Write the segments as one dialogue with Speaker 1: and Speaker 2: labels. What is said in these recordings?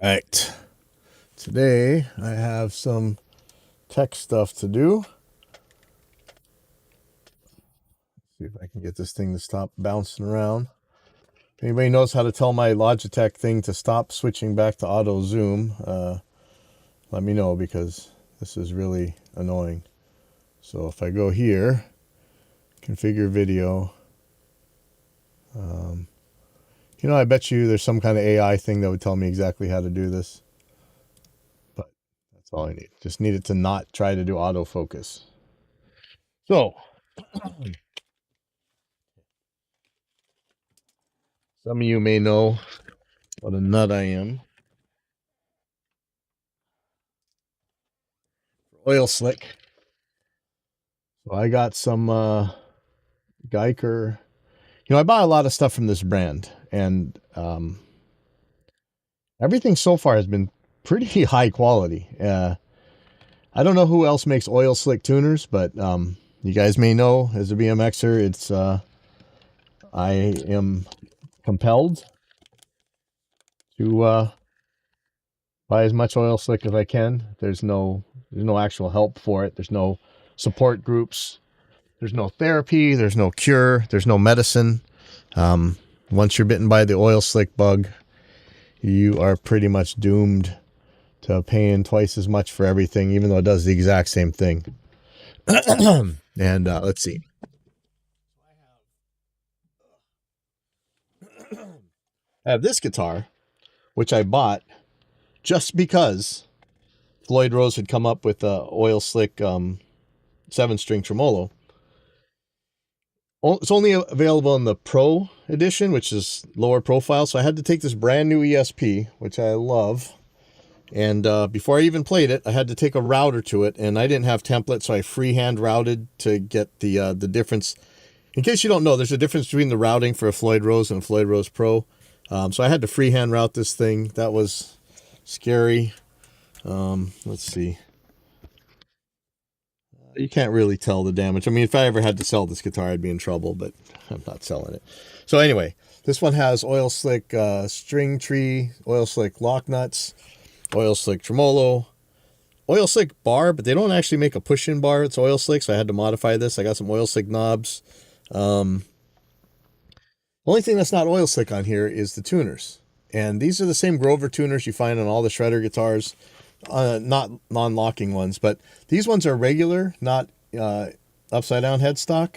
Speaker 1: Right. Today I have some tech stuff to do. See if I can get this thing to stop bouncing around. If anybody knows how to tell my Logitech thing to stop switching back to auto zoom, let me know because this is really annoying. So if I go here, configure video, I bet you there's some kind of AI thing that would tell me exactly how to do this. But that's all I need. Just need it to not try to do autofocus. So, some of you may know what a nut I am. Oil slick. So I got some Geiger. I buy a lot of stuff from this brand, and everything so far has been pretty high quality. I don't know who else makes oil slick tuners, but you guys may know as a BMXer, it's I am compelled to buy as much oil slick as I can. There's no actual help for it. There's no support groups. There's no therapy. There's no cure. There's no medicine. Once you're bitten by the oil slick bug, you are pretty much doomed to paying twice as much for everything, even though it does the exact same thing. And let's see. I have this guitar, which I bought just because Floyd Rose had come up with a oil slick 7-string tremolo. It's only available in the Pro edition, which is lower profile. So I had to take this brand new ESP, which I love. And before I even played it, I had to take a router to it, and I didn't have templates, so I freehand routed to get the difference. In case you don't know, there's a difference between the routing for a Floyd Rose and a Floyd Rose Pro. So I had to freehand route this thing. That was scary. Let's see. You can't really tell the damage. I mean, if I ever had to sell this guitar, I'd be in trouble, but I'm not selling it. So anyway, this one has oil slick string tree, oil slick lock nuts, oil slick tremolo, oil slick bar, but they don't actually make a push-in bar. It's oil slick, so I had to modify this. I got some oil slick knobs. Only thing that's not oil slick on here is the tuners. And these are the same Grover tuners you find on all the Shredder guitars. Not non-locking ones, but these ones are regular, not upside down headstock.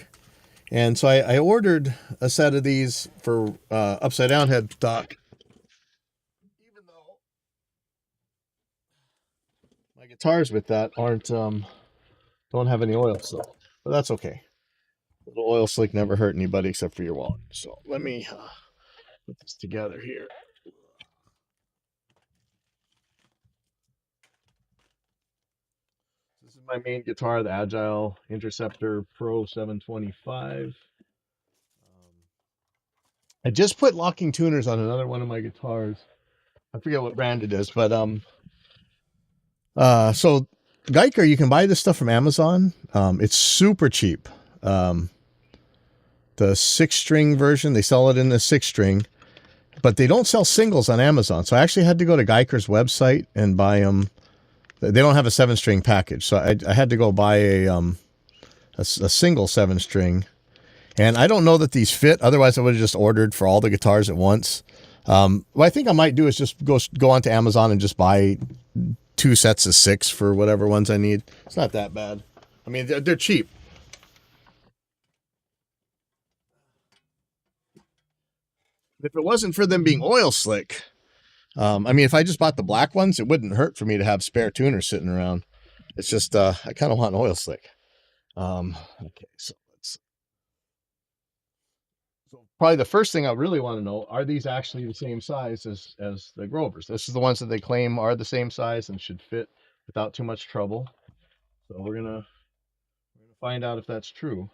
Speaker 1: And so I ordered a set of these for upside down headstock, even though my guitars with that aren't don't have any oil, so but that's okay. A little oil slick never hurt anybody except for your wallet. So let me put this together here. This is my main guitar, the Agile Interceptor Pro 725. I just put locking tuners on another one of my guitars. I forget what brand it is, but so Geiger, you can buy this stuff from Amazon. It's super cheap. The 6-string version, they sell it in the 6-string, but they don't sell singles on Amazon. So I actually had to go to Geiger's website and buy them. They don't have a 7-string package, so I had to go buy a single 7-string. And I don't know that these fit. Otherwise, I would have just ordered for all the guitars at once. What I think I might do is just go onto Amazon and just buy 2 sets of 6 for whatever ones I need. It's not that bad. I mean, they're cheap. If it wasn't for them being oil slick, I mean, if I just bought the black ones, it wouldn't hurt for me to have spare tuners sitting around. It's just I kind of want an oil slick. Okay, so probably the first thing I really want to know, are these actually the same size as the Grovers? This is the ones that they claim are the same size and should fit without too much trouble. So we're gonna find out if that's true.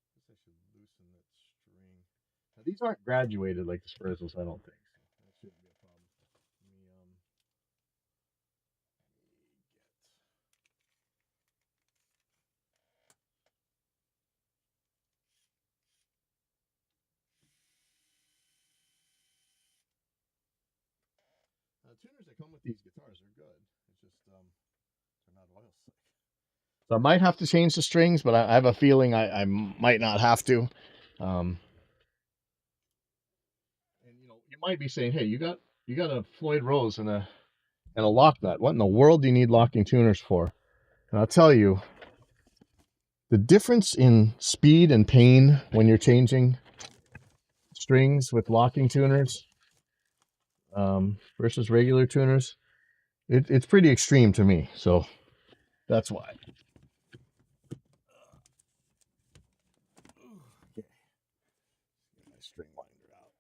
Speaker 1: I should loosen that string. Now, these aren't graduated like the Spurzels, I don't think. That shouldn't be a problem. Let me, tuners that come with these guitars are good. It's just they're not oil slick. So I might have to change the strings, but I have a feeling I might not have to. And you might be saying, hey, you got a Floyd Rose and a lock nut. What in the world do you need locking tuners for? And I'll tell you, the difference in speed and pain when you're changing strings with locking tuners versus regular tuners, it's pretty extreme to me. So that's why. Okay. Get my string winder out.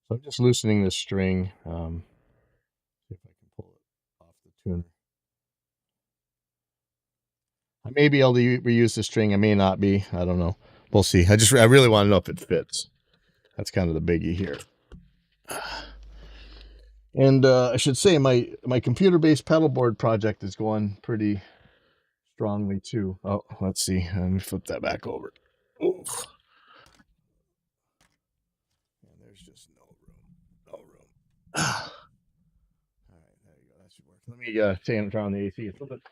Speaker 1: So I'm just loosening this string. See if I can pull it off the tuner. I may be able to reuse the string. I may not be. I don't know. We'll see. I really want to know if it fits. That's kind of the biggie here. And I should say my computer-based pedalboard project is going pretty strongly too. Oh, let's see. Let me flip that back over. Oof. And there's just no room. No room. All right, there you go. That should work. Let me turn around the AC. It's a little bit.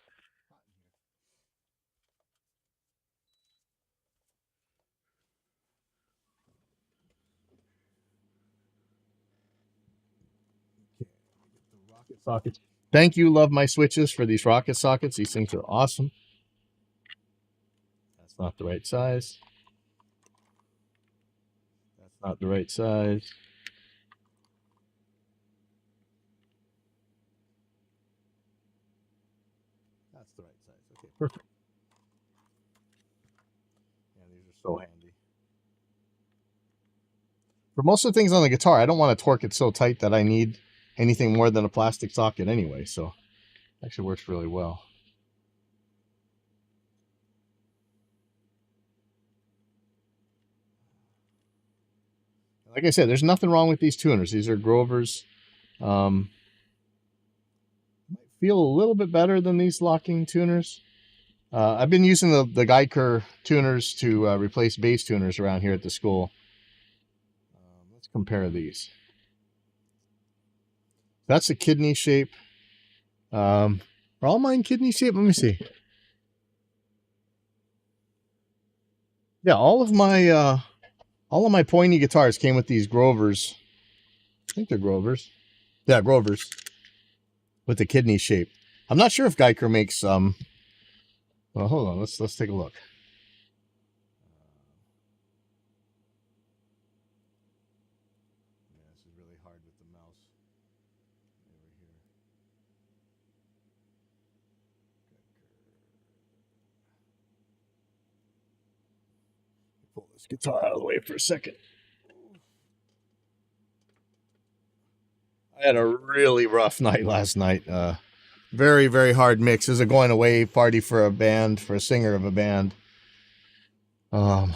Speaker 1: Rocket sockets. Thank you, Love My Switches, for these rocket sockets. These things are awesome. That's not the right size. That's not the right size. That's the right size. Okay, perfect. Yeah, these are so handy. For most of the things on the guitar, I don't want to torque it so tight that I need anything more than a plastic socket anyway, so it actually works really well. Like I said, there's nothing wrong with these tuners. These are Grovers. Might feel a little bit better than these locking tuners. I've been using the Geiker tuners to replace bass tuners around here at the school. Let's compare these. That's a kidney shape. Are all mine kidney shape? Let me see. Yeah, all of my pointy guitars came with these Grovers. I think they're Grovers. Yeah, Grovers with the kidney shape. I'm not sure if Geiker makes well, hold on. Let's take a look. Yeah, this is really hard with the mouse over here. Pull this guitar out of the way for a second. I had a really rough night last night. Very, very hard mix. This is a going away party for a band, for a singer of a band. It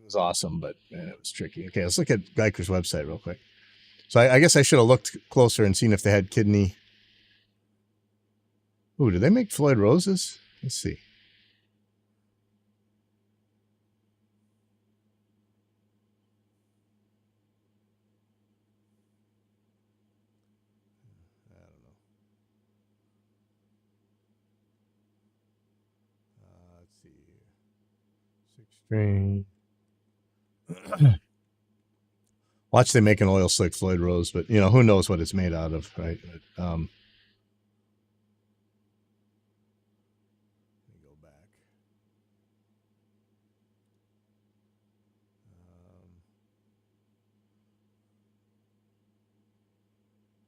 Speaker 1: was awesome, but man, it was tricky. Okay, let's look at Geiker's website real quick. So I guess I should have looked closer and seen if they had kidney. Ooh, do they make Floyd Roses? Let's see. I don't know. Let's see here. 6-string. Watch they make an oil slick Floyd Rose, but who knows what it's made out of, right? But, let me go back.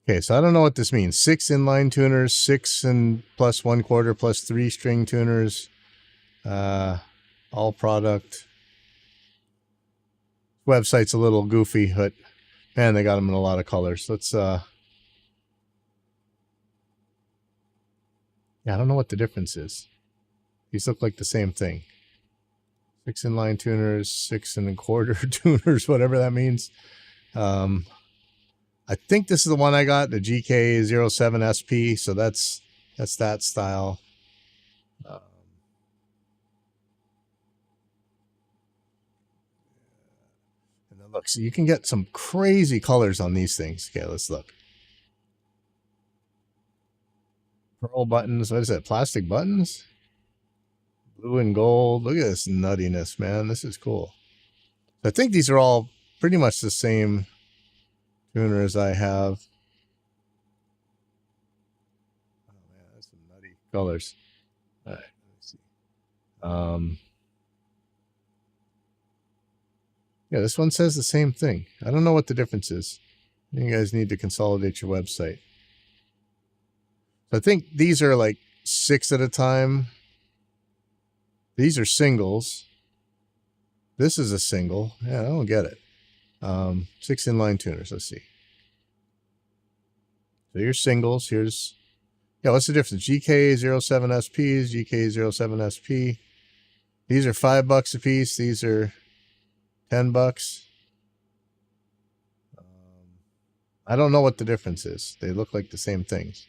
Speaker 1: Okay, so I don't know what this means. 6 inline tuners, 6 and plus 1/4 plus 3 string tuners, all product. Website's a little goofy, but man, they got them in a lot of colors. Let's yeah, I don't know what the difference is. These look like the same thing. 6 inline tuners, 6 1/4 tuners, whatever that means. I think this is the one I got, the GK07SP. So that's that style. And then look, so you can get some crazy colors on these things. Okay, let's look. Pearl buttons. What is that? Plastic buttons? Blue and gold. Look at this nuttiness, man. This is cool. I think these are all pretty much the same tuner as I have. Oh man, that's some nutty colors. All right, let's see. Yeah, this one says the same thing. I don't know what the difference is. You guys need to consolidate your website. I think these are like 6 at a time. These are singles. This is a single. Yeah, I don't get it. 6 inline tuners. Let's see. So here's singles. Here's, yeah, what's the difference? GK07SPs, GK07SP. These are $5 a piece. These are $10. I don't know what the difference is. They look like the same things.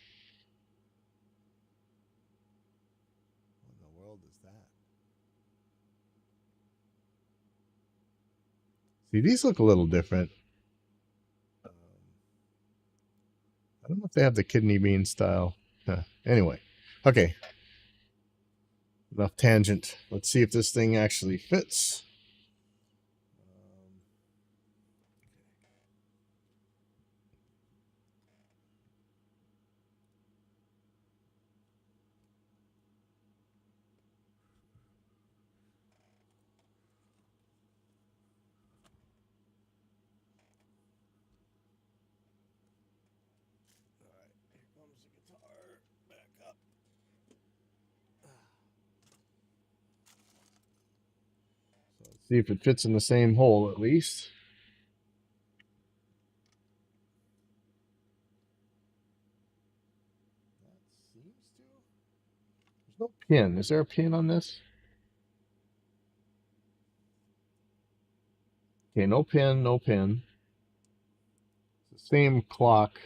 Speaker 1: What in the world is that? See, these look a little different. I don't know if they have the kidney bean style. Anyway, okay. Enough tangent. Let's see if this thing actually fits. All right, here comes the guitar back up. So let's see if it fits in the same hole at least. That seems to. There's no pin. Is there a pin on this? Okay, no pin, no pin. It's the same clock.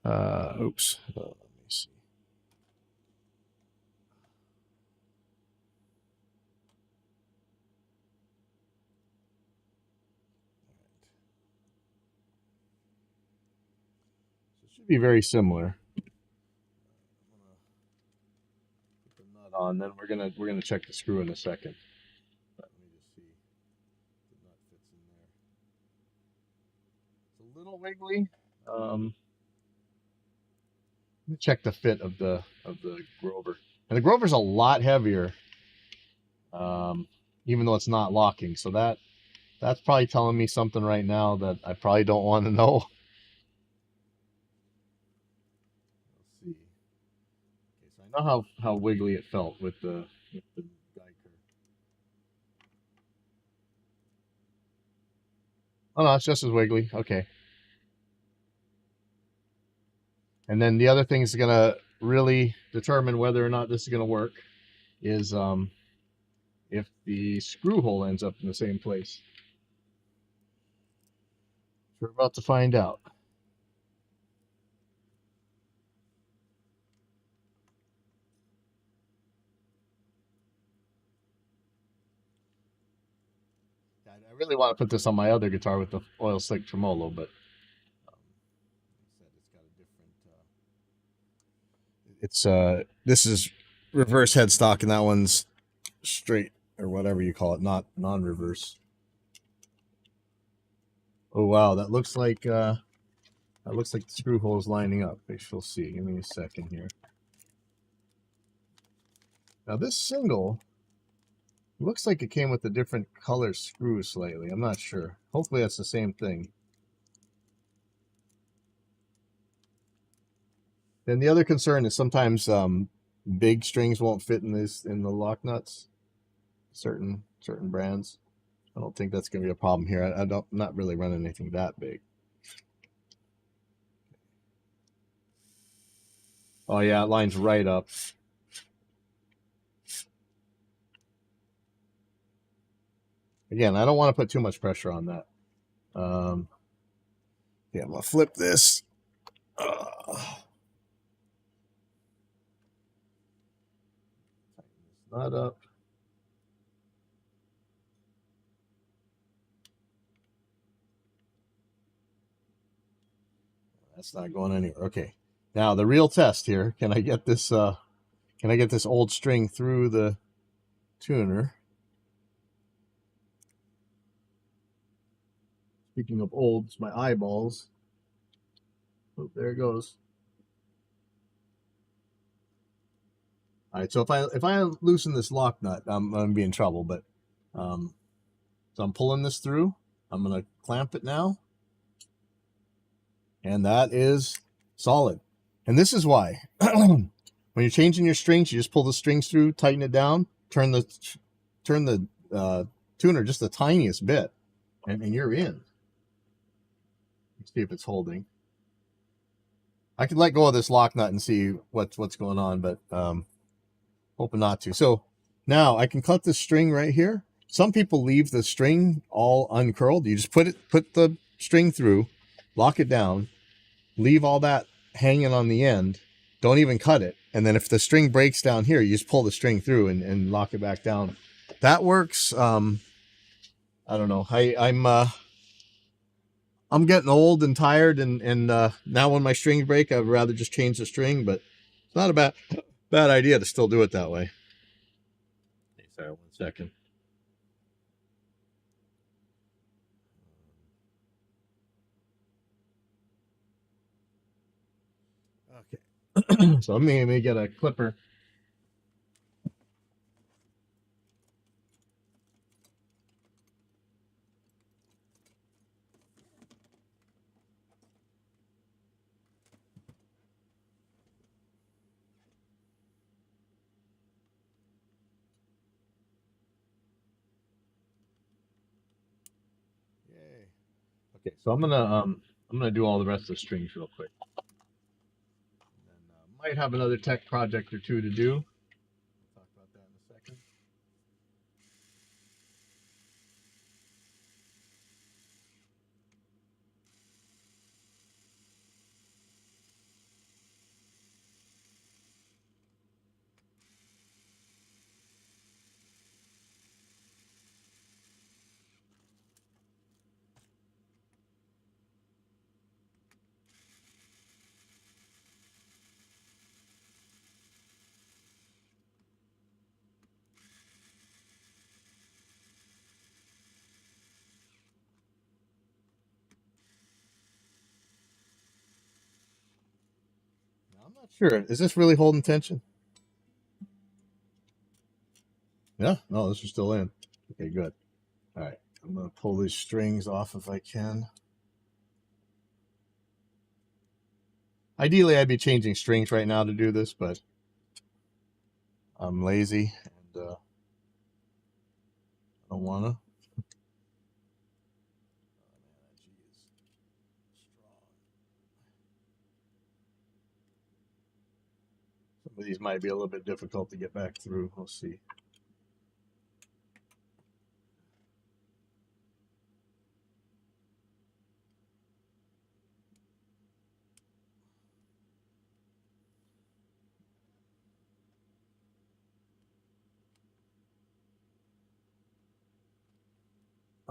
Speaker 1: Oops. Let me see. So it should be very similar. Put the nut on, then we're gonna check the screw in a second. Let me just see if the nut fits in there. It's a little wiggly. Let me check the fit of the Grover. And the Grover's a lot heavier, even though it's not locking. So that's probably telling me something right now that I probably don't want to know. Let's see. Okay, so I know how wiggly it felt with the Geiger. Oh no, it's just as wiggly. Okay. And then the other thing is gonna really determine whether or not this is gonna work is if the screw hole ends up in the same place. We're about to find out. I really want to put this on my other guitar with the oil slick tremolo, but it's this is reverse headstock and that one's straight or whatever you call it, not non-reverse. Oh wow, that looks like the screw hole is lining up. I shall see. Give me a second here. Now this single looks like it came with a different color screw slightly. I'm not sure. Hopefully that's the same thing. Then the other concern is sometimes big strings won't fit in the lock nuts. Certain brands. I don't think that's going to be a problem here. I'm not really running anything that big. Oh yeah, it lines right up. Again, I don't want to put too much pressure on that. Yeah, I'm gonna flip this. Not up. That's not going anywhere. Okay. Now the real test here. Can I get this old string through the tuner? Speaking of old, it's my eyeballs. Oh, there it goes. All right, so if I loosen this lock nut, I'm gonna be in trouble. But so I'm pulling this through. I'm gonna clamp it now, and that is solid. And this is why when you're changing your strings, you just pull the strings through, tighten it down, turn the tuner just the tiniest bit, and you're in. Let's see if it's holding. I could let go of this lock nut and see what's going on, but hoping not to. So now I can cut this string right here. Some people leave the string all uncurled. You just put the string through, lock it down, leave all that hanging on the end. Don't even cut it. And then if the string breaks down here, you just pull the string through and lock it back down. That works. I don't know. I'm getting old and tired, and now when my strings break, I'd rather just change the string, but it's not a bad idea to still do it that way. Okay, sorry, 1 second. Okay. So let me get a clipper. Yay. Okay, so I'm gonna do all the rest of the strings real quick. And might have another tech project or two to do. We'll talk about that in a second. Now, I'm not sure. Is this really holding tension? Yeah, no, this is still in. Okay, good. All right, I'm gonna pull these strings off if I can. Ideally, I'd be changing strings right now to do this, but I'm lazy and I don't wanna. Some of these might be a little bit difficult to get back through. We'll see.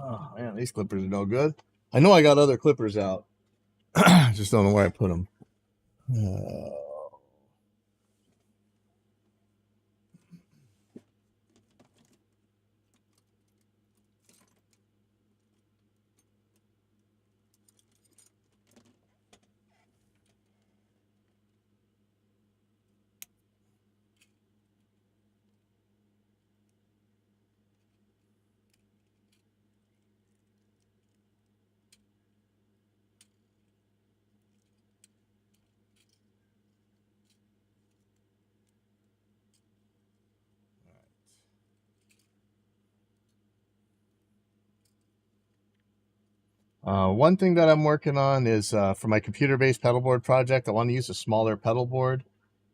Speaker 1: Oh man, these clippers are no good. I know I got other clippers out. Just don't know where I put them. One thing that I'm working on is for my computer-based pedal board project, I want to use a smaller pedal board,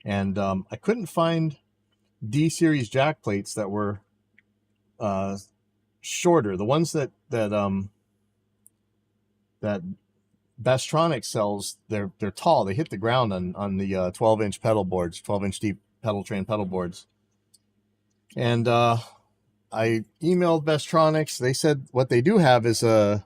Speaker 1: and I couldn't find D-series jack plates that were shorter. The ones that Bastronic sells, they're tall. They hit the ground on the 12-inch pedal boards, 12-inch deep pedal train pedal boards. And I emailed Bastronics. They said what they do have is a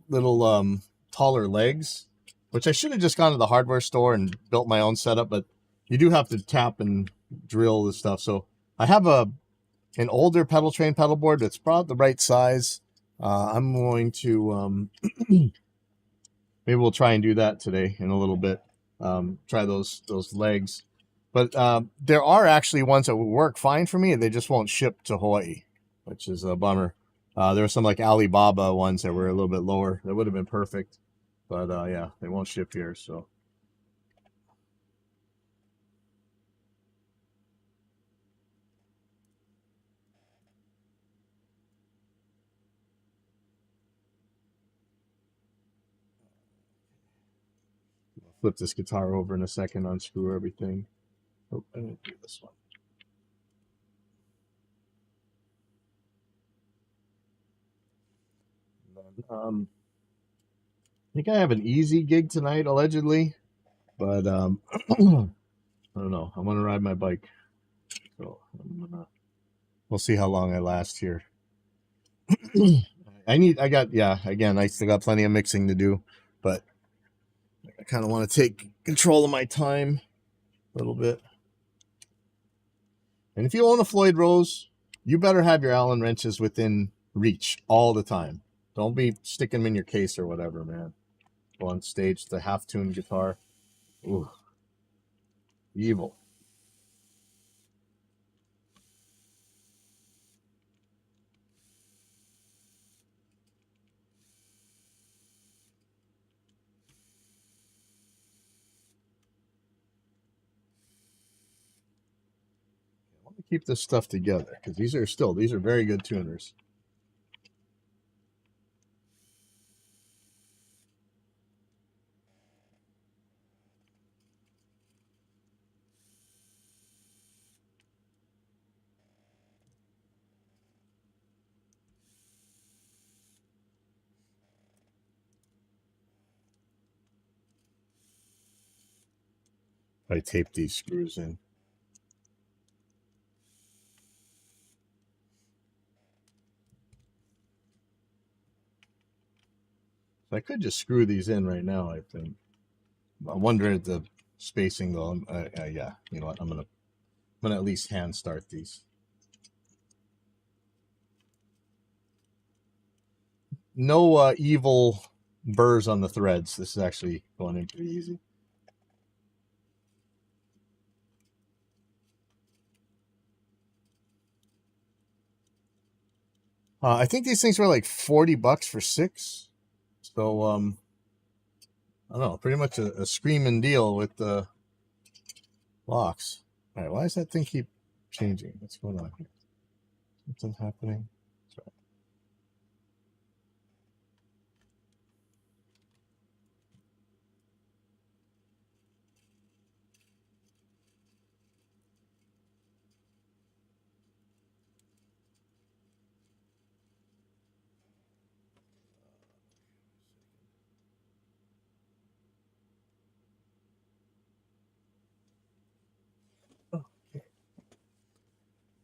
Speaker 1: little taller legs, which I should have just gone to the hardware store and built my own setup, but you do have to tap and drill the stuff. So I have an older pedal train pedal board that's about the right size. I'm going to maybe we'll try and do that today in a little bit. Try those legs. But there are actually ones that would work fine for me. They just won't ship to Hawaii, which is a bummer. There were some like Alibaba ones that were a little bit lower. That would have been perfect. But yeah, they won't ship here. So I'll flip this guitar over in a second, unscrew everything. Oh, I didn't do this one. I think I have an easy gig tonight, allegedly, but I don't know. I want to ride my bike, so we'll see how long I last here. Again, I still got plenty of mixing to do, but I kind of want to take control of my time a little bit. And if you own a Floyd Rose, you better have your Allen wrenches within reach all the time. Don't be sticking them in your case or whatever, man. Go on stage, the half-tuned guitar. Ooh, evil. I want to keep this stuff together because these are very good tuners. I tape these screws in. So I could just screw these in right now, I think. I'm wondering at the spacing though. Yeah, you know what? I'm gonna at least hand start these. No evil burrs on the threads. This is actually going in pretty easy. I think these things were like $40 for 6. So I don't know, pretty much a screaming deal with the locks. All right, why does that thing keep changing? What's going on here? Something happening. That's right.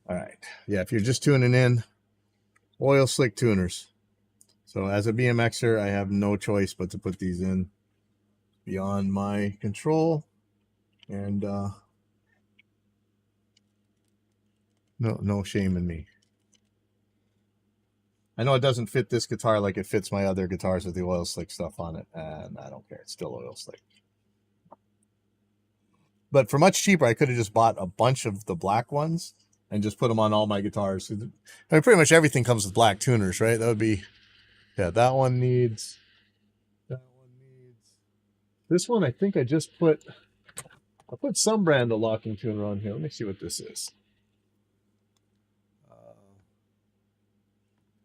Speaker 1: All right. Yeah, if you're just tuning in, oil slick tuners. So as a BMXer, I have no choice but to put these in beyond my control. And no shame in me. I know it doesn't fit this guitar like it fits my other guitars with the oil slick stuff on it, and I don't care. It's still oil slick. But for much cheaper, I could have just bought a bunch of the black ones and just put them on all my guitars. I mean, pretty much everything comes with black tuners, right? That would be, yeah, that one needs. This one, I think I put some brand of locking tuner on here. Let me see what this is.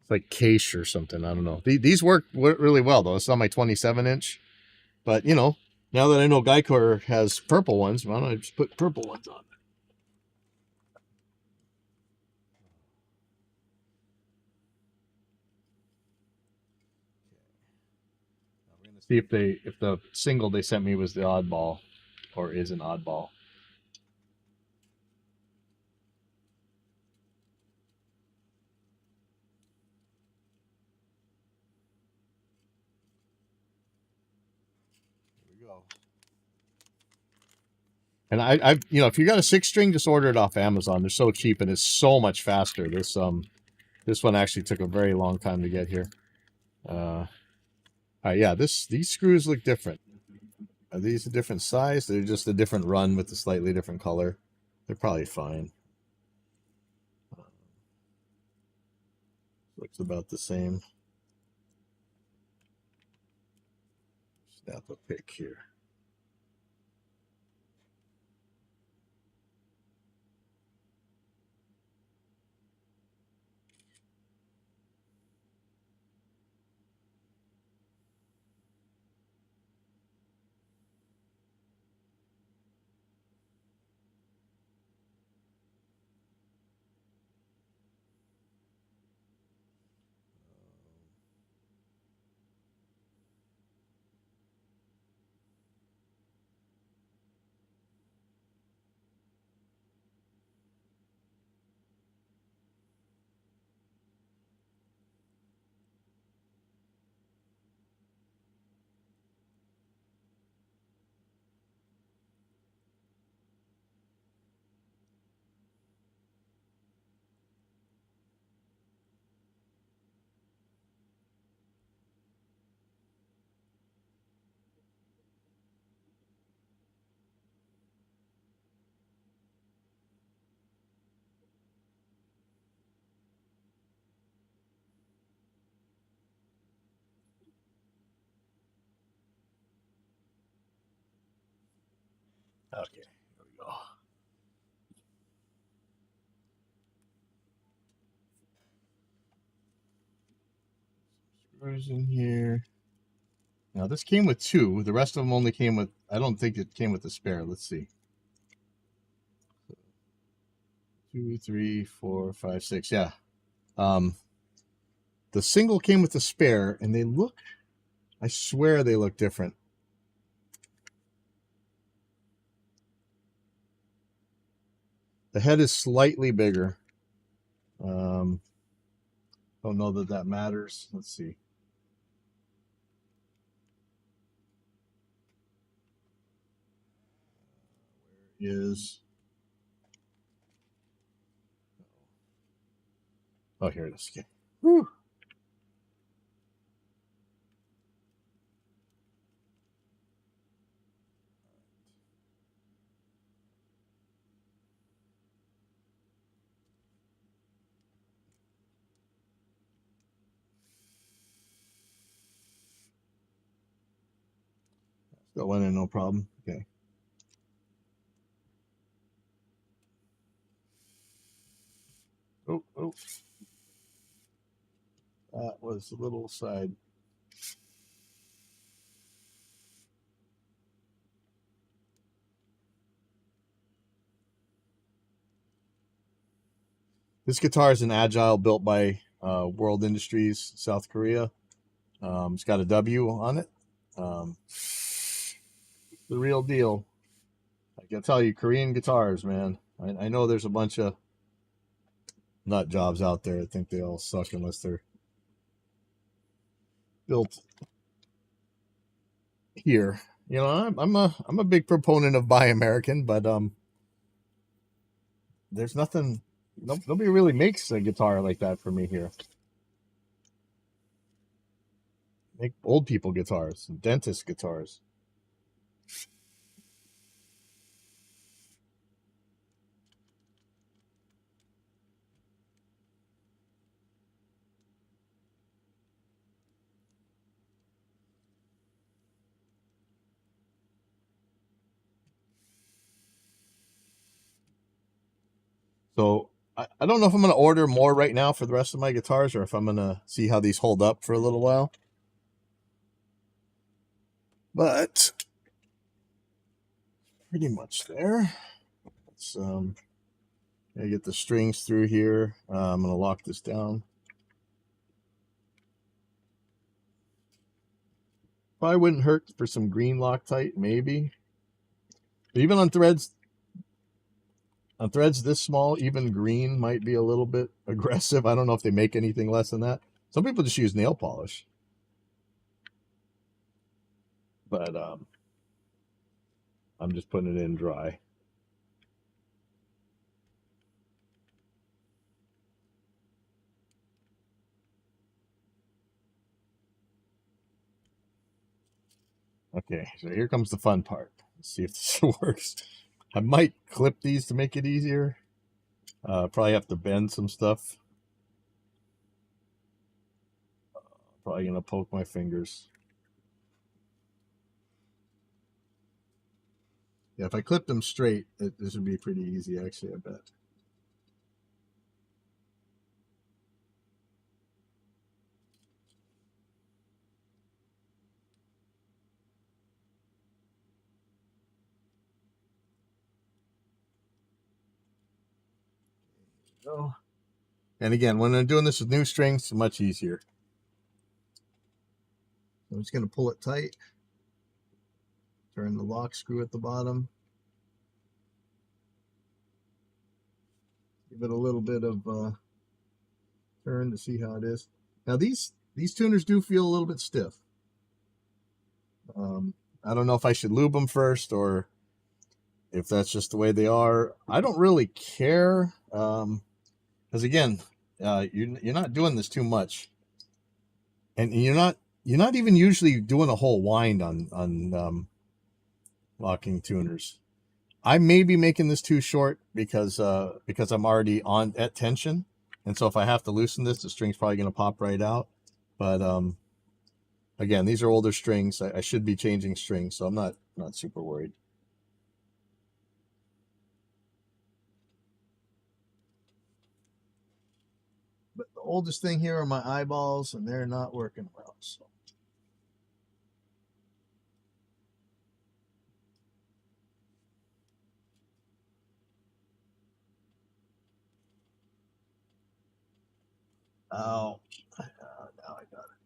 Speaker 1: It's like Case or something. I don't know. These work really well, though. It's on my 27-inch. But, you know, now that I know Guitar has purple ones, why don't I just put purple ones on? Now we're See if the single they sent me was the oddball or is an oddball. Here we go. And I you know, if you got a 6-string, just order it off Amazon. They're so cheap and it's so much faster. This one actually took a very long time to get here. Yeah, these screws look different. Are these a different size? They're just a different run with a slightly different color. They're probably fine. Looks about the same. Snap a pic here. Okay, here we go. Screws in here. Now this came with 2. The rest of them only came with. I don't think it came with a spare. Let's see. 2, 3, 4, 5, 6. Yeah. The single came with a spare, and they look. I swear they look different. The head is slightly bigger. Don't know that that matters. Let's see. Where is? Oh, here it is. Okay. Whew. Still went in, no problem. Okay. Oh. That was a little side. This guitar is an Agile built by World Industries, South Korea. It's got a W on it. The real deal. I can tell you, Korean guitars, man. I know there's a bunch of nut jobs out there. I think they all suck unless they're built here. You know, I'm a big proponent of Buy American, but there's nothing. Nobody really makes a guitar like that for me here. Make old people guitars, dentist guitars. So I don't know if I'm going to order more right now for the rest of my guitars or if I'm going to see how these hold up for a little while. But pretty much there. Let's get the strings through here. I'm going to lock this down. Probably wouldn't hurt for some green Loctite, maybe. But even on threads this small, even green might be a little bit aggressive. I don't know if they make anything less than that. Some people just use nail polish. But I'm just putting it in dry. Okay, so here comes the fun part. Let's see if this works. I might clip these to make it easier. Probably have to bend some stuff. Probably gonna poke my fingers. Yeah, if I clip them straight, this would be pretty easy, actually, I bet. So, and again, when I'm doing this with new strings, it's much easier. I'm just going to pull it tight. Turn the lock screw at the bottom. Give it a little bit of turn to see how it is. Now these tuners do feel a little bit stiff. I don't know if I should lube them first or if that's just the way they are. I don't really care. Because again, you're not doing this too much, and you're not even usually doing a whole wind on locking tuners. I may be making this too short because I'm already at tension, and so if I have to loosen this, the string's probably going to pop right out. But again, these are older strings. I should be changing strings, so I'm not super worried. But the oldest thing here are my eyeballs, and they're not working well. So. Oh, now I got it.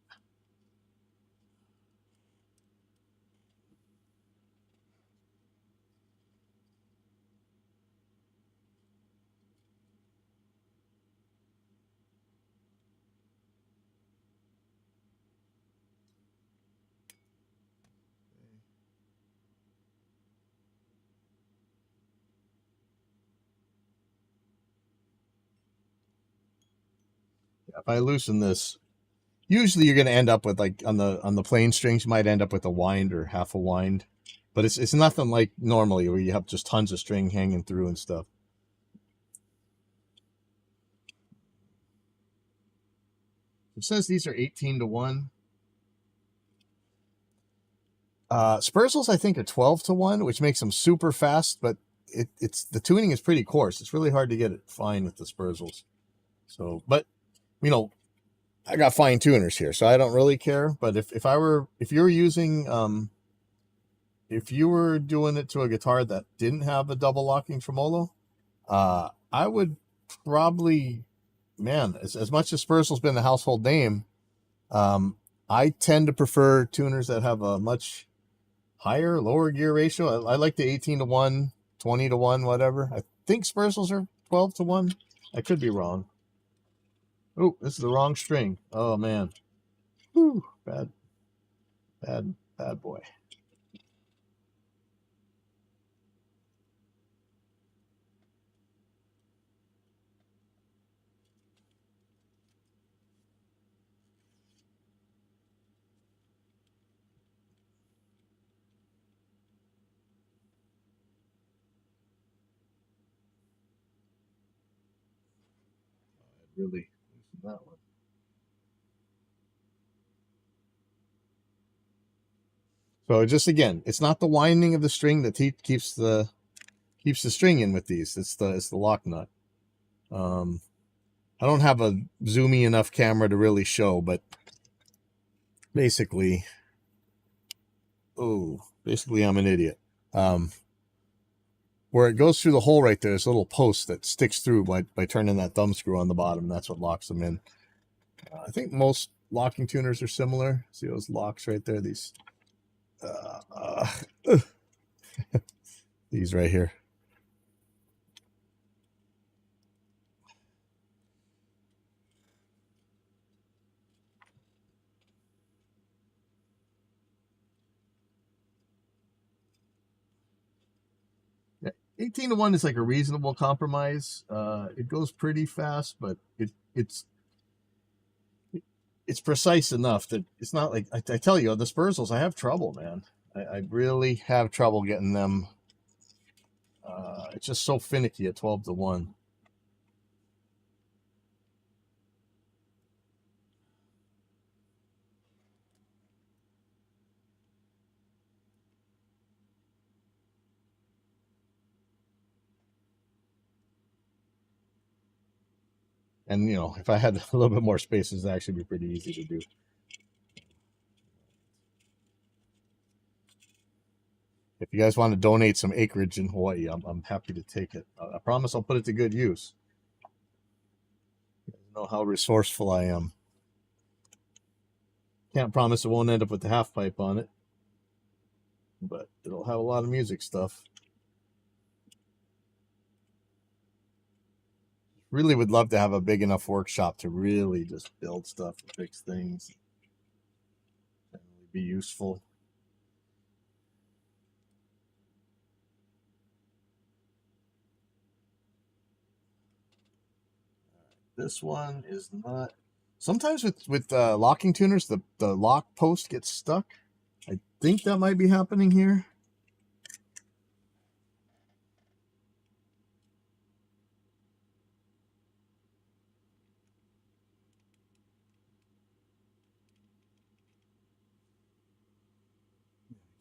Speaker 1: If I loosen this, usually you're going to end up with, like, on the plain strings, you might end up with a wind or half a wind, but it's nothing like normally where you have just tons of string hanging through and stuff. It says these are 18-1. Spurzels, I think, are 12-1, which makes them super fast, but it's the tuning is pretty coarse. It's really hard to get it fine with the Spurzels. So, but I got fine tuners here, so I don't really care. But if you were doing it to a guitar that didn't have a double locking tremolo, I would probably, man, as much as Spurzels been the household name, I tend to prefer tuners that have a much higher, lower gear ratio. I like the 18-1, 20-1, whatever. I think Spurzels are 12-1. I could be wrong. Oh, this is the wrong string. Oh, man. Whew, bad boy. Really loosen that one. So just again, it's not the winding of the string that keeps the string in with these. It's the lock nut. I don't have a zoomy enough camera to really show, but basically, I'm an idiot. Where it goes through the hole right there, there's a little post that sticks through by turning that thumb screw on the bottom. That's what locks them in. I think most locking tuners are similar. See those locks right there? These These right here. Yeah, 18-1 is like a reasonable compromise. It goes pretty fast, but it's precise enough that it's not like I tell you, the Spurzels, I have trouble, man. I really have trouble getting them. It's just so finicky at 12-1. And you know, if I had a little bit more space, it'd actually be pretty easy to do. If you guys want to donate some acreage in Hawaii, I'm happy to take it. I promise I'll put it to good use. You guys know how resourceful I am. Can't promise it won't end up with the half pipe on it, but it'll have a lot of music stuff. Really would love to have a big enough workshop to really just build stuff and fix things and really be useful. This one is not. Sometimes with locking tuners, the lock post gets stuck. I think that might be happening here.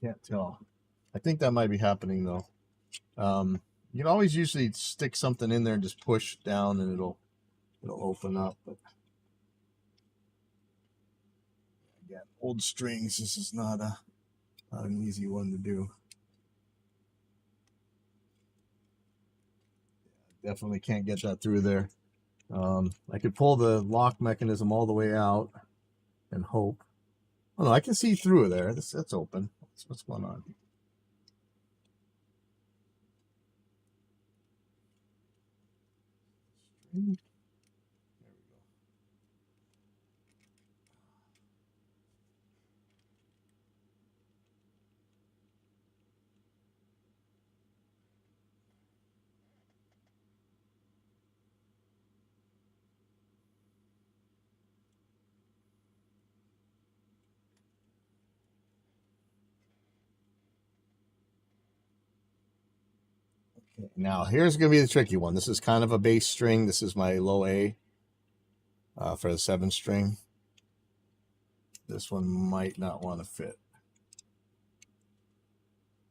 Speaker 1: Can't tell. I think that might be happening though. You can always usually stick something in there and just push down, and it'll open up. But again, old strings. This is not an easy one to do. Definitely can't get that through there. I could pull the lock mechanism all the way out and hope. Oh no, I can see through there. That's open. What's going on? There we go. Now here's going to be the tricky one. This is kind of a bass string. This is my low A for the 7-string. This one might not want to fit.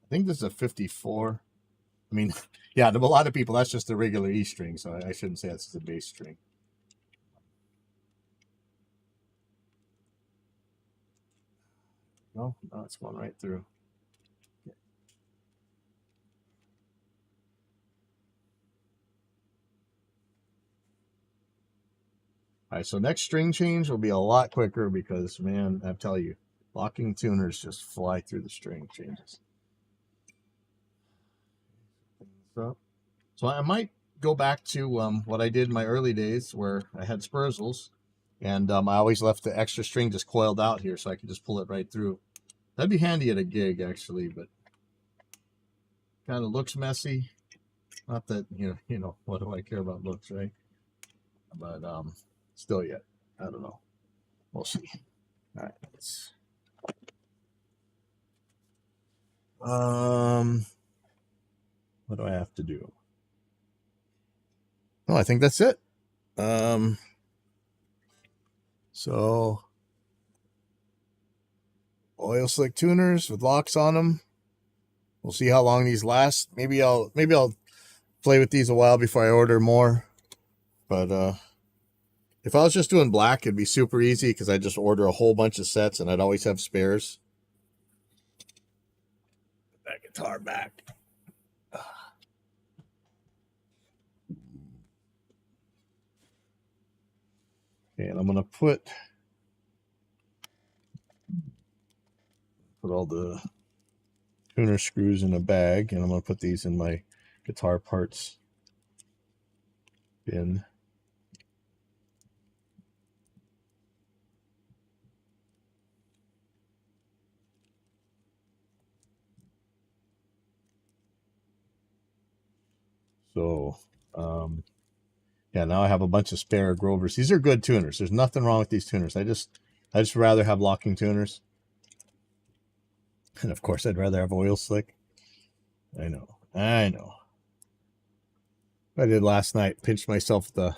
Speaker 1: I think this is a 54. I mean, yeah, to a lot of people, that's just a regular E string, so I shouldn't say that's a bass string. No, it's going right through. All right, so next string change will be a lot quicker because, man, I tell you, locking tuners just fly through the string changes. So I might go back to what I did in my early days where I had Spurzels, and I always left the extra string just coiled out here so I could just pull it right through. That'd be handy at a gig, actually, but kind of looks messy. Not that, you know, what do I care about looks, right? But still yet, I don't know. We'll see. All right, let's. What do I have to do? Oh, I think that's it. So oil slick tuners with locks on them. We'll see how long these last. Maybe I'll play with these a while before I order more. But if I was just doing black, it'd be super easy because I just order a whole bunch of sets and I'd always have spares. Put that guitar back. Okay, and I'm gonna put all the tuner screws in a bag, and I'm going to put these in my guitar parts bin. So, yeah, now I have a bunch of spare Grovers. These are good tuners. There's nothing wrong with these tuners. I just rather have locking tuners. And of course, I'd rather have oil slick. I know. I did last night. Pinched myself with the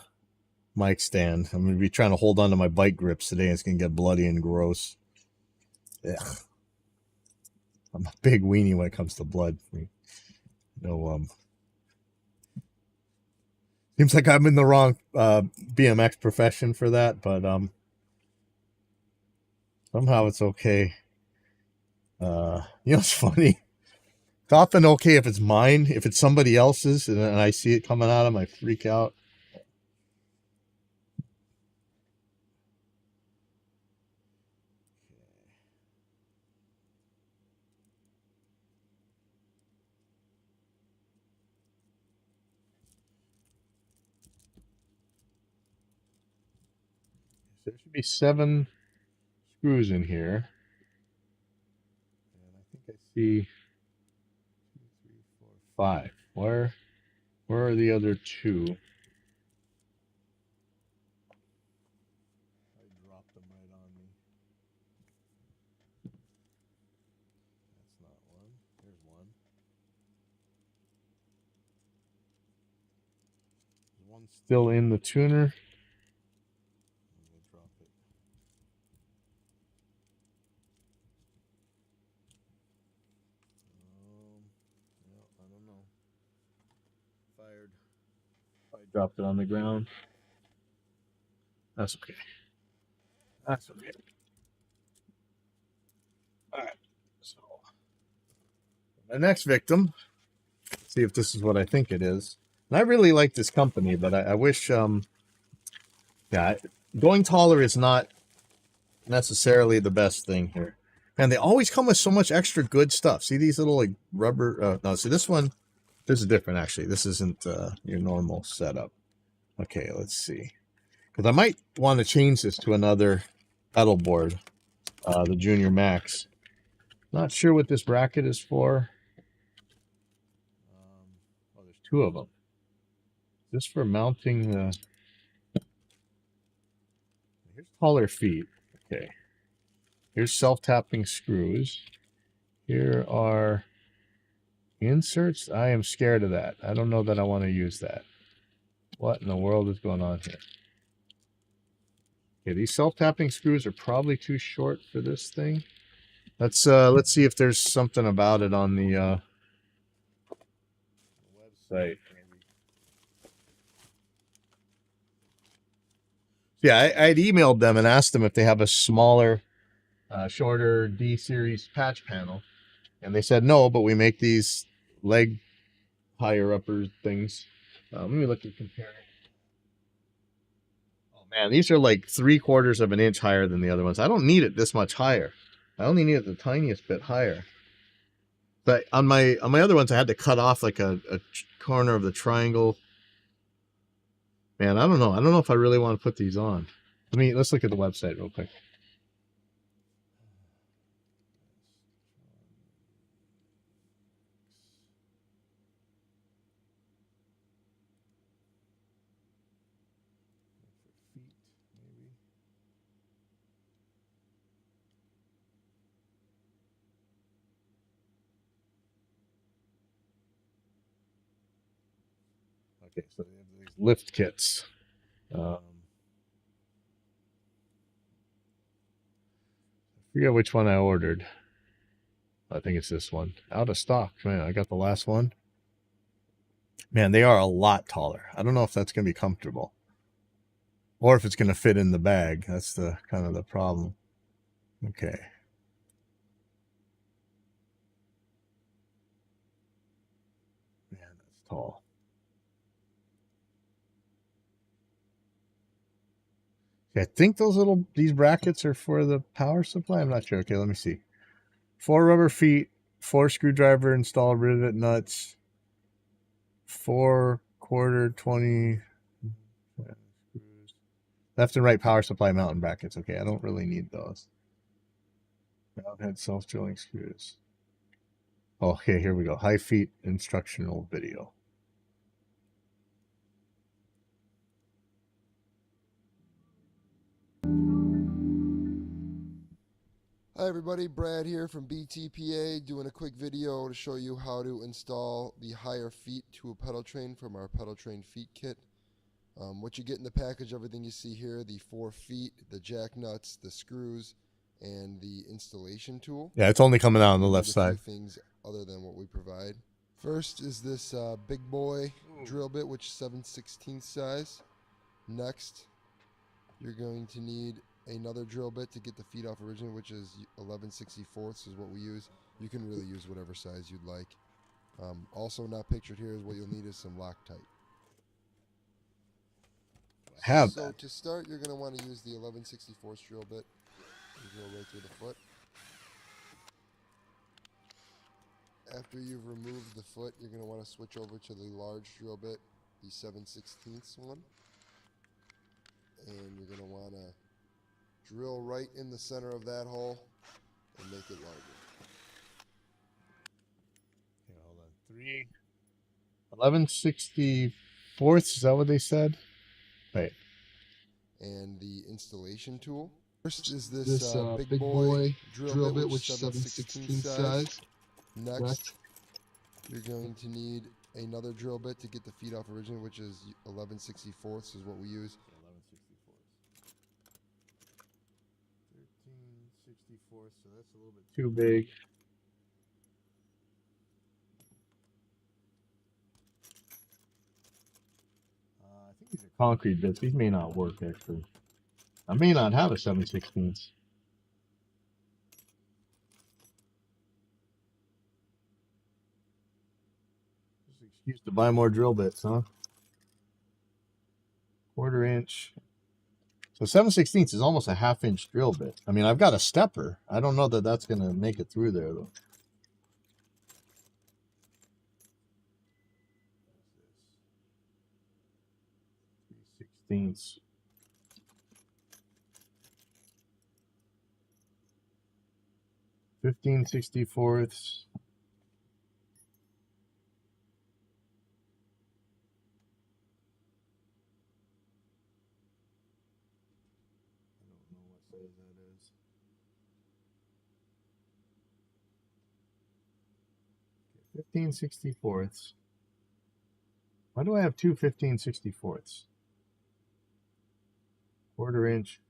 Speaker 1: mic stand. I'm going to be trying to hold on to my bike grips today. And it's going to get bloody and gross. Ugh. I'm a big weenie when it comes to blood. Seems like I'm in the wrong BMX profession for that, but somehow it's okay. It's funny. It's often okay if it's mine. If it's somebody else's and I see it coming at them, I freak out. There should be 7 screws in here. And I think I see 2, 3, 4, 5. Where are the other 2? I dropped them right on me. That's not one. There's one. There's one still in the tuner. Drop it. No, I don't know. Fired. I dropped it on the ground. That's okay. That's okay. All right. So, my next victim. See if this is what I think it is. And I really like this company, but I wish, yeah, going taller is not necessarily the best thing here. And they always come with so much extra good stuff. See these little like rubber, no, see this one, this is different actually. This isn't your normal setup. Okay, let's see. Because I might want to change this to another pedal board, the Junior Max. Not sure what this bracket is for. Oh, there's 2 of them. Is this for mounting the... Here's taller feet. Okay. Here's self-tapping screws. Here are inserts. I am scared of that. I don't know that I want to use that. What in the world is going on here? Okay, these self-tapping screws are probably too short for this thing. Let's see if there's something about it on the website. Yeah, I'd emailed them and asked them if they have a smaller, shorter D-series patch panel. And they said no, but we make these leg higher upper things. Let me look at comparing. Oh man, these are like 3/4 of an inch higher than the other ones. I don't need it this much higher. I only need it the tiniest bit higher. But on my other ones, I had to cut off like a corner of the triangle. Man, I don't know. I don't know if I really want to put these on. Let's look at the website real quick. Okay, so they have these lift kits. I forget which one I ordered. I think it's this one. Out of stock. Man, I got the last one. Man, they are a lot taller. I don't know if that's going to be comfortable. Or if it's going to fit in the bag. That's the kind of the problem. Okay. Man, that's tall. I think these brackets are for the power supply. I'm not sure. Okay, let me see. 4 rubber feet, 4 screwdriver install rivet nuts, 4 quarter 20 screws. Left and right power supply mounting brackets. Okay, I don't really need those. Round head self-drilling screws. Okay, here we go. High feet instructional video.
Speaker 2: Hi everybody, Brad here from BTPA doing a quick video to show you how to install the higher feet to a pedal train from our pedal train feet kit. What you get in the package, everything you see here, the 4 feet, the jack nuts, the screws, and the installation tool.
Speaker 1: Yeah, it's only coming out on the left side.
Speaker 2: A few things other than what we provide. First is this big boy drill bit, which is 7/16 size. Next, you're going to need another drill bit to get the feet off originally, which is 11/64 is what we use. You can really use whatever size you'd like. Also not pictured here is what you'll need is some Loctite. So to start, you're going to want to use the 11/64 drill bit and drill right through the foot. After you've removed the foot, you're going to want to switch over to the large drill bit, the 7/16 one. And you're going to want to drill right in the center of that hole and make it larger.
Speaker 1: Okay, hold on. 3 11/64, is that what they said? Right.
Speaker 2: And the installation tool. First is this big boy drill bit, which is 7/16 size. Next, you're going to need another drill bit to get the feet off originally, which is 11/64 is what we use.
Speaker 1: 13/64, so that's a little bit too big. I think these are concrete bits. These may not work, actually. I may not have a 7/16. Just excuse to buy more drill bits, huh? 1/4 inch. So 7/16 is almost a 1/2 inch drill bit. I mean, I've got a stepper. I don't know that that's going to make it through there, though. 3/16. Fifteen 64ths. I don't know what size that is. Okay, 15/64ths. Why do I have two 15/64ths? 1/4 inch.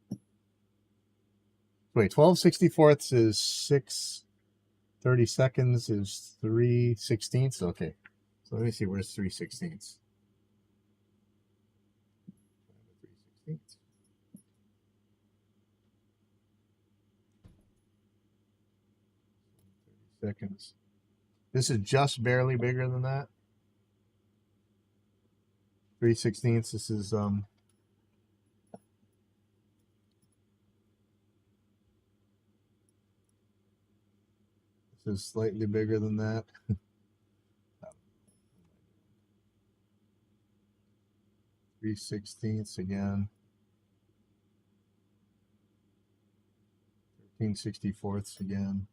Speaker 1: Wait, 12/64ths is 6/32 is 3/16. Okay, so let me see, where's 3/16. 3/16. Seconds. This is just barely bigger than that. 3/16. This is This is slightly bigger than that. 3/16 again. 13/64 again.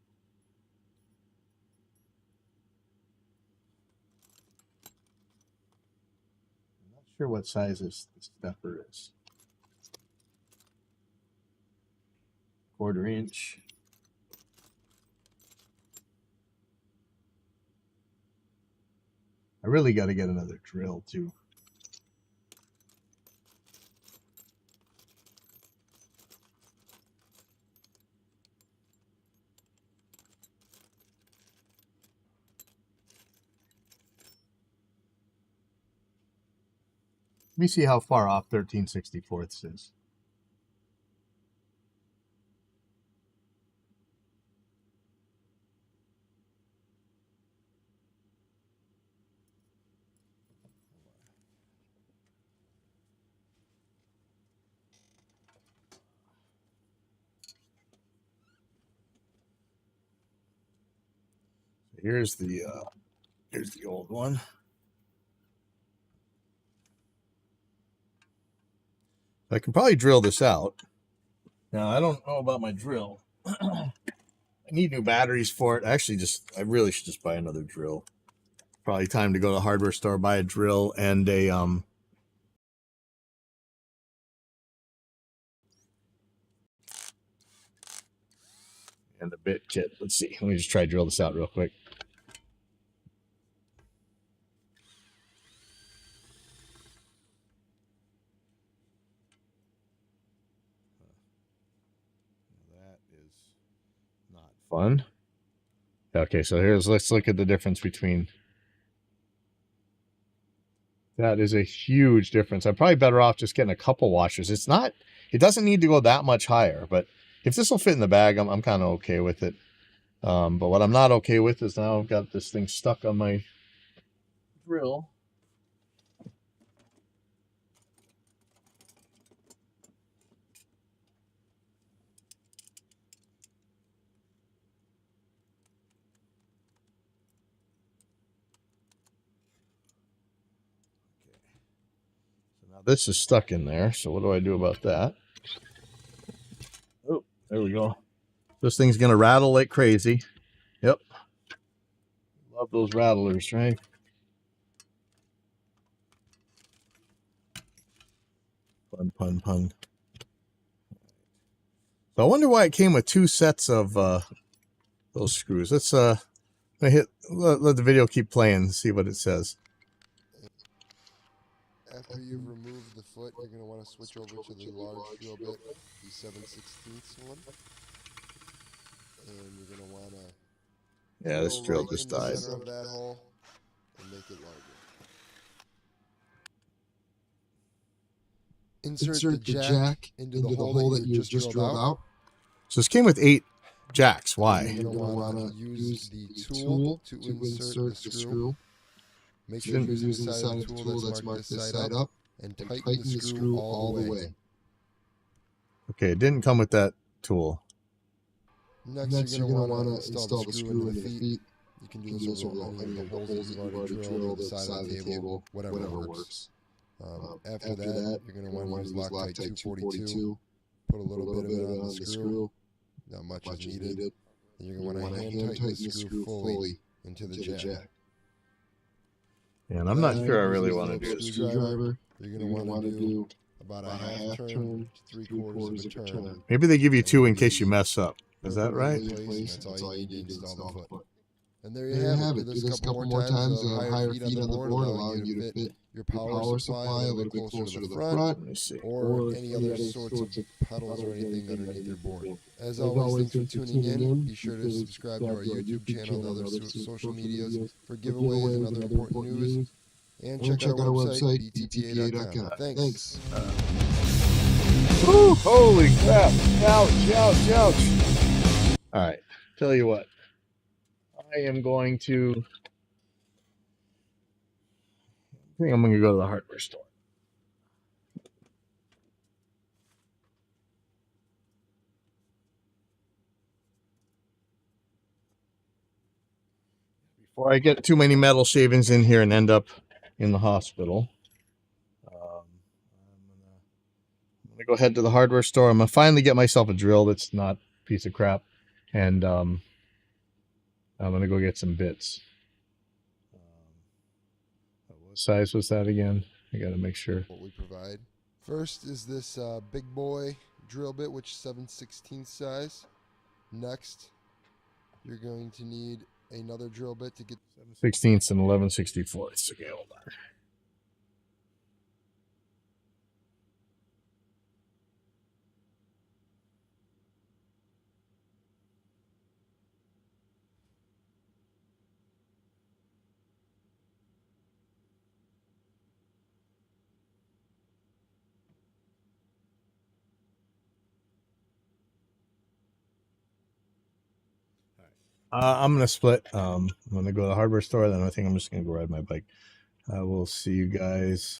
Speaker 1: I'm not sure what size this stepper is. 1/4 inch. I really got to get another drill too. Let me see how far off 13/64 is. Here's the old one. I can probably drill this out. Now, I don't know about my drill. I need new batteries for it. I really should just buy another drill. Probably time to go to the hardware store, buy a drill and a and a bit kit. Let's see. Let me just try to drill this out real quick. That is not fun. Okay, so let's look at the difference between. That is a huge difference. I'm probably better off just getting a couple washers. It doesn't need to go that much higher, but if this will fit in the bag, I'm kind of okay with it. But what I'm not okay with is now I've got this thing stuck on my drill. Now this is stuck in there, so what do I do about that? Oh, there we go. This thing's gonna rattle like crazy. Yep. Love those rattlers, right? Pun. So I wonder why it came with two sets of those screws. Let's let the video keep playing and see what it says.
Speaker 2: After you've removed the foot, you're going to want to switch over to the large drill bit, the 7/16 one. And you're going to want to
Speaker 1: This drill just died.
Speaker 2: in the center of that hole and make it larger. Insert the jack into the hole that you just drilled out.
Speaker 1: So this came with 8 jacks. Why?
Speaker 2: You're going to want to use the tool to insert the screw. Make sure you're using the side of the tool that's marked this side up, and tighten the screw all the way.
Speaker 1: Okay, it didn't come with that tool.
Speaker 2: Next you're going to want to install the screw into the feet. You can do this over any of the holes that you've already drilled, or the side of the table, whatever works. After that, you're going to want to use Loctite 242. Put a little bit of it on the screw. Not much is needed. And you're going to want to hand tighten the screw fully into the jack.
Speaker 1: And I'm not sure I really want to do this.
Speaker 2: Screwdriver. You're going to want to do about a half turn to 3/4 of a turn.
Speaker 1: Maybe they give you 2 in case you mess up. Is that right?
Speaker 2: That's all you need to install the foot. And there you have it. Do this a couple more times. Higher feet on the board, allowing you to fit your power supply a little bit closer to the front, or any other sorts of pedals or anything underneath your board. As always, thanks for tuning in. Be sure to subscribe to our YouTube channel and other social medias for giveaways and other important news. And check out our website, btpa.com. Thanks.
Speaker 1: Woo, holy crap. Ouch. All right. Tell you what. I am going to... I think I'm going to go to the hardware store. Before I get too many metal shavings in here and end up in the hospital, I'm gonna go head to the hardware store. I'm gonna finally get myself a drill that's not a piece of crap, and I'm gonna go get some bits. What size was that again? I gotta make sure.
Speaker 2: What we provide. First is this big boy drill bit, which is 7/16 size. Next, you're going to need another drill bit to get
Speaker 1: 7/16 and 11/64. Okay, hold on. I'm going to split. I'm going to go to the hardware store. Then I think I'm just going to go ride my bike. I will see you guys